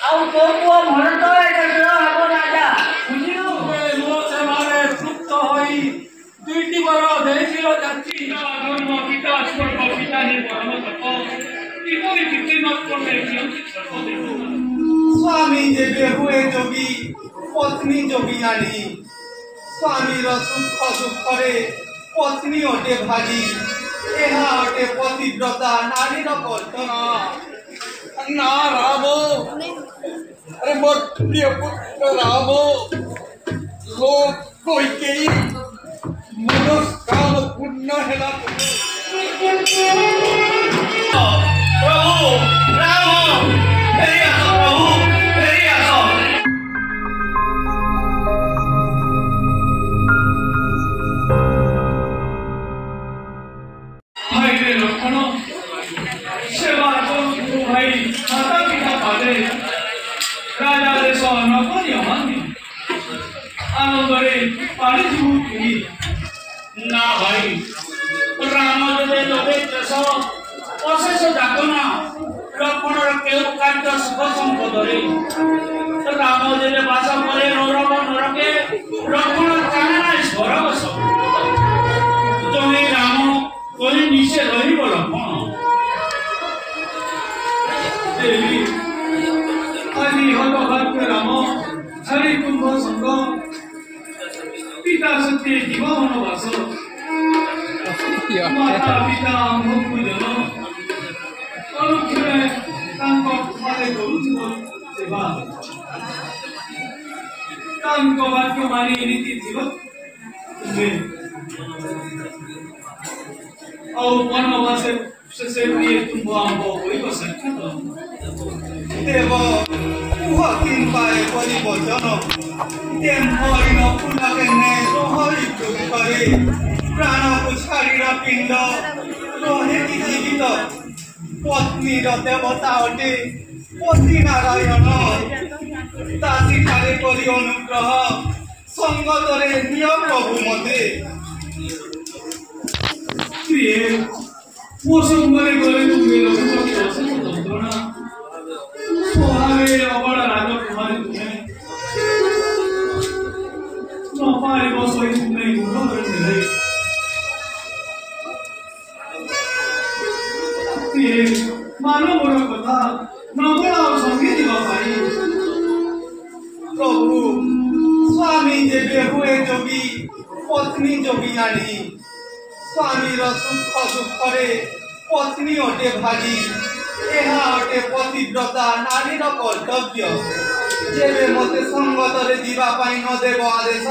ଆଉ ତୋ ପୁଅ ଭଲ ତ ଏଟା ଖେଳ ହବ ରାଜା ବୁଝିଲୁ ମୋ ସେମାନେ ତୃପ୍ତ ହୋଇ ଦୁଇଟି ବର ଦେଇଥିଲ ଜାତି ଜନ୍ମ ପିତା ସ୍ୱର୍ଗ ପିତା ହିଁ ପରମ ତପ କିପରି କିଛି ନ କଲେ ସ୍ୱାମୀ ଯେବେ ହୁଏ ଯୋଗୀ ପତ୍ନୀ ଯୋଗୀ ଆଣି ସ୍ୱାମୀର ସୁଖ ଦୁଃଖରେ ପତ୍ନୀ ଅଟେ ଭାଗୀ ଏହା ଅଟେ ପତିବ୍ରତା ନାରୀର କର୍ତ୍ତବ୍ୟ ନା ରାମ अरे मोर प्रिय पुत्र राम लोक कईकेयी मनोकाम पूर्ण हेला प्रभु राम फेरी आस प्रभु फेरी आस भाई रे लक्षण सेवा करू भाई माता पिता पादे राजा देश नकरी मानी आनंदरे पानी जीव किनी ना भाई राम जदे लोभे देश अशेष डाकना लक्ष्मणर केउ कार्य सुख संपदरे राम जदे बास करे नरक नरके लक्ष्मण काना स्वर्ग सब जमे राम कोई निशे रहिब लक्ष्मण देवी आदि हतभाग्य राम छाड़ी कुंभ संग पिता सत्य जीव वनवास माता पिता भूजन अनुक्षणे मारे करुथिब सेवा वाक्य मानि नीति थिब वनवास से तुम्भ आंब होइब साक्षात देव कुह किन पाए परिवचन तेम हरिण फुलके ने सोहरी करे प्राण को छाड़ी पिंड रहे कि जीवित पत्नी देवता अटे पति नारायण दासी ठारे करी अनुग्रह संगतरे निय प्रभु मते मो संगरे गले तुम्हें लक्ष्य यंत्रणा स्वभावे अबला राजकुमारी तुम्हें न पारिब सही तुम्हें गुण मिले मानवर कथा नगला संगे दिवाई प्रभु स्वामी जेबे हुए जोगी पत्नी जोगी आनी स्वामीर सुख दुःखरे पत्नी अटे भागी ଏହା ଅଟେ ପତିବ୍ରତା ନାରୀର କର୍ତ୍ତବ୍ୟ ଯେବେ ମୋତେ ସଙ୍ଗତରେ ଯିବା ପାଇଁ ନ ଦେବ ଆଦେଶ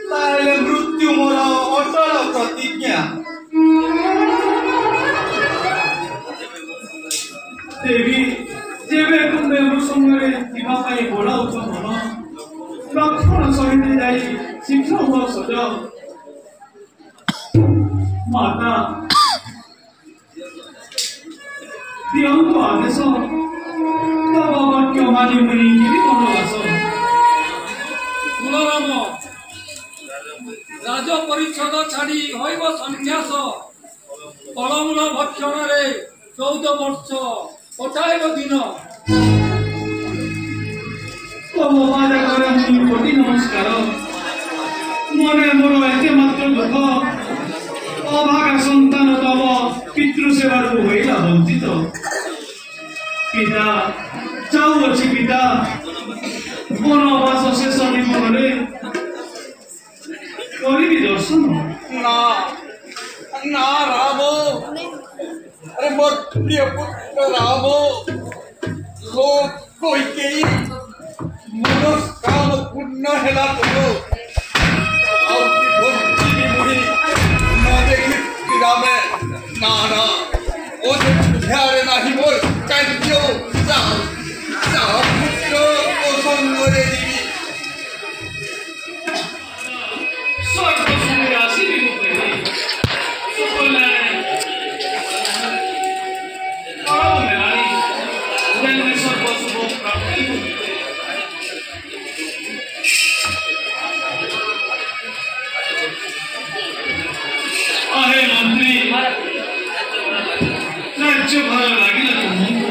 ତାହେଲେ ମୃତ୍ୟୁ ମୋର ଅଟଳ ପ୍ରତିଜ୍ଞା ଦେବୀ ଯେବେ ତୁମେ ମୋ ସଙ୍ଗରେ ଯିବା ପାଇଁ ବଢ଼ାଉଛ ମନ ଲକ୍ଷ୍ମଣ ସହିତ ଯାଇ ଶୀଘ୍ର ହୁଅ ସଜ ମାତା दियंतु आदेश तब वाक्य मानि मुनि गिरी वनवास गुणराम राज परिच्छद छाड़ी होइब सन्यास फलमूल भक्षण 14 वर्ष कटाइब दिन तब बाजकर मुनि कोटि नमस्कार मने मोर एते मात्र दुख अभागा संतान तब पितृ सेवार होइला वंचित पिता चाहुअछि पिता वनवास शेष निमने करिबि दर्शन ना ना राम अरे मोर प्रिय पुत्र राम लोक कईकेयी मनोकाम पूर्ण हेला करो और भक्ति विमुही न देखी रामे ना ना ओ ध्यारे नाही मोर कार्य जा जा पुत्र ओ संगरे दिबी स्वर्ग सुरे आसीबि मुते सुकले परम मेरानी उन्हें स्वर्ग शुभ प्राप्ति अरे मंत्री राज्य भर लगिला तुमको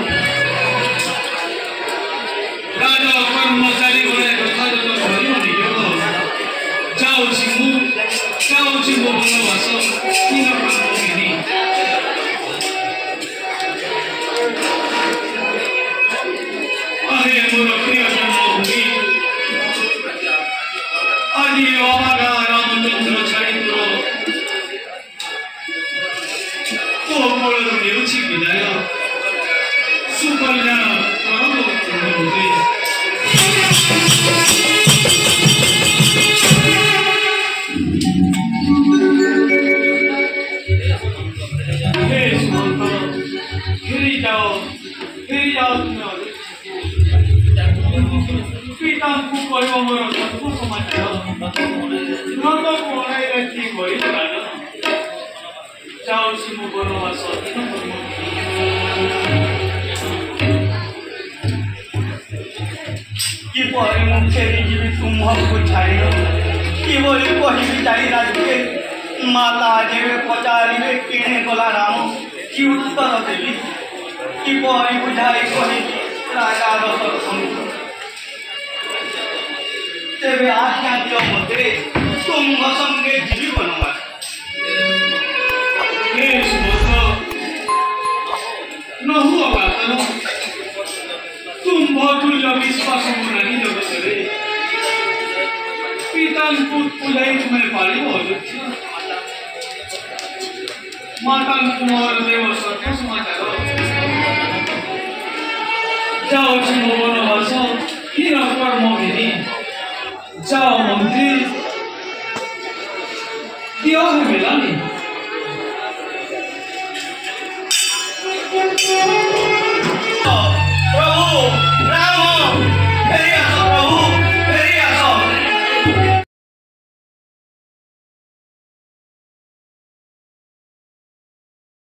କଲ୍ୟାଣ ପରମ ଉତ୍ତମ ପିତାଙ୍କୁ କହିବ ମୋର ସବୁ ସମାଚାର ନନ୍ଦକୁ ଅଣାଇଲେ ଠିକ ହୋଇଗଲାନ ଯାଉଛି ମୁଁ ବନବାସ କିପରି ମୁଁ ଫେରିଯିବି ତୁମକୁ ଛାଡ଼ି କିଭଳି କହିବି ଯାଇ ରାଜ୍ୟରେ ମାତା ଯେବେ ପଚାରିବେ କେଣେ ଗଲା ରାମ କି ଉତ୍ତର ଦେବି କିପରି ବୁଝାଇ କହିବି ରାଜା ଦଶରଥଙ୍କୁ ତେବେ ଆଜ୍ଞା ଦିଅ ମୋତେ ତୁମ ସଙ୍ଗେ ଯିବି ବନବାସ न हुआ बात तुम बहुतुल्य विश्वास नहीं जगତରେ ପିତାଙ୍କୁ ପୂଜାଇ ତୁମେ ପାରିବ ଅଯୋଧ୍ୟ ମାତାଙ୍କୁ ମୋର ଦେବ ସତ୍ୟ ସମାଚାର ଯାଉଛି ମୋ ବନବାସ ହୀର କର୍ମ ଘେନି ଯାଅ ମନ୍ତ୍ରୀ ଦିଅ ହେଲାନି